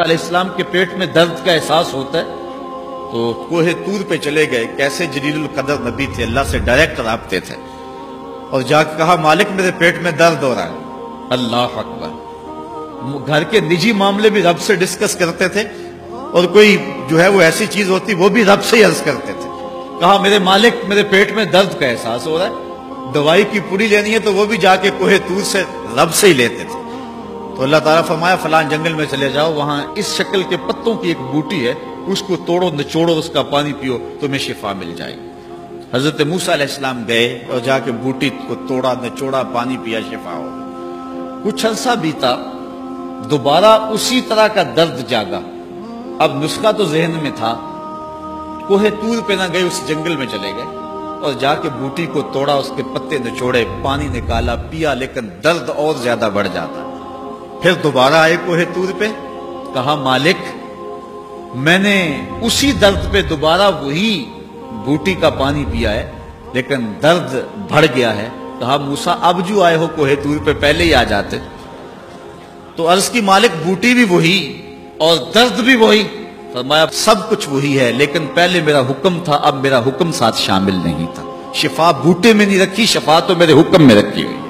علیہ السلام کے پیٹ میں درد کا احساس ہوتا ہے تو کوہ طور پہ چلے گئے. کیسے جلیل القدر نبی تھے, اللہ سے ڈائریکٹ رابطے تھے, اور جا کے کہا مالک میرے پیٹ میں درد ہو رہا ہے. اللہ اکبر. گھر کے نجی معاملے بھی رب سے ڈسکس کرتے تھے, اور کوئی جو ہے وہ ایسی چیز ہوتی وہ بھی رب سے ہی عرض کرتے تھے. کہا میرے مالک میرے پیٹ میں درد کا احساس ہو رہا ہے, دوائی کی پوری لینی ہے تو وہ بھی جا کے کوہ طور سے رب سے ہی لیتے تھے. تو اللہ تعالیٰ فرمایا فلان جنگل میں چلے جاؤ, وہاں اس شکل کے پتوں کی ایک بوٹی ہے, اس کو توڑو نچوڑو, اس کا پانی پیو, تمہیں شفا مل جائے گی. حضرت موسیٰ علیہ السلام گئے اور جا کے بوٹی کو توڑا نچوڑا, پانی پیا, شفا ہو. کچھ عرصہ بیتا, دوبارہ اسی طرح کا درد جاگا. اب نسخہ تو ذہن میں تھا, کوہ طور پہ نہ گئے, اس جنگل میں چلے گئے اور جا کے بوٹی کو توڑا, اس کے پتے نچوڑے, پانی نکالا, پیا, لیکن درد اور زیادہ بڑھ جاتا. پھر دوبارہ آئے کوہ طور پہ, کہا مالک میں نے اسی درد پہ دوبارہ وہی بوٹی کا پانی پیا ہے لیکن درد بڑھ گیا ہے. کہا موسیٰ اب جو آئے ہو کوہ طور پہ پہلے ہی آ جاتے. تو عرض کی مالک بوٹی بھی وہی اور درد بھی وہی. فرمایا سب کچھ وہی ہے لیکن پہلے میرا حکم تھا, اب میرا حکم ساتھ شامل نہیں تھا. شفا بوٹے میں نہیں رکھی, شفا تو میرے حکم میں رکھی ہوئی.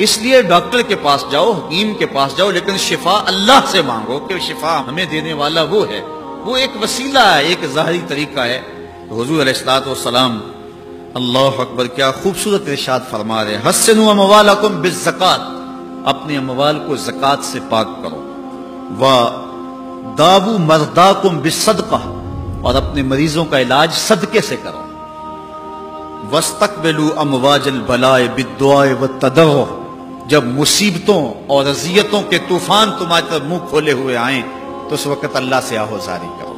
اس لیے ڈاکٹر کے پاس جاؤ, حکیم کے پاس جاؤ, لیکن شفا اللہ سے مانگو کہ شفا ہمیں دینے والا وہ ہے. وہ ایک وسیلہ ہے, ایک ظاہری طریقہ ہے. تو حضور علیہ الصلوۃ والسلام اللہ اکبر کیا خوبصورت ارشاد فرما رہے, حسنوا اموالکم بالزکات, اپنے اموال کو زکات سے پاک کرو. وداووا مرضاکم بالصدقہ, اور اپنے مریضوں کا علاج صدقے سے کرو. واستقبلوا امواج البلاء بالدعاء والتضرع, جب مصیبتوں اور اذیتوں کے طوفان تمہاری طرف منہ کھولے ہوئے آئیں تو اس وقت اللہ سے آہوزاری کرو,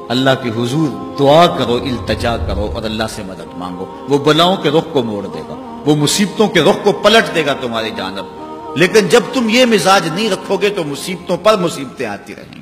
اللہ کے حضور دعا کرو, التجا کرو اور اللہ سے مدد مانگو. وہ بلاؤں کے رخ کو موڑ دے گا, وہ مصیبتوں کے رخ کو پلٹ دے گا تمہاری جانب. لیکن جب تم یہ مزاج نہیں رکھو گے تو مصیبتوں پر مصیبتیں آتی رہیں گی.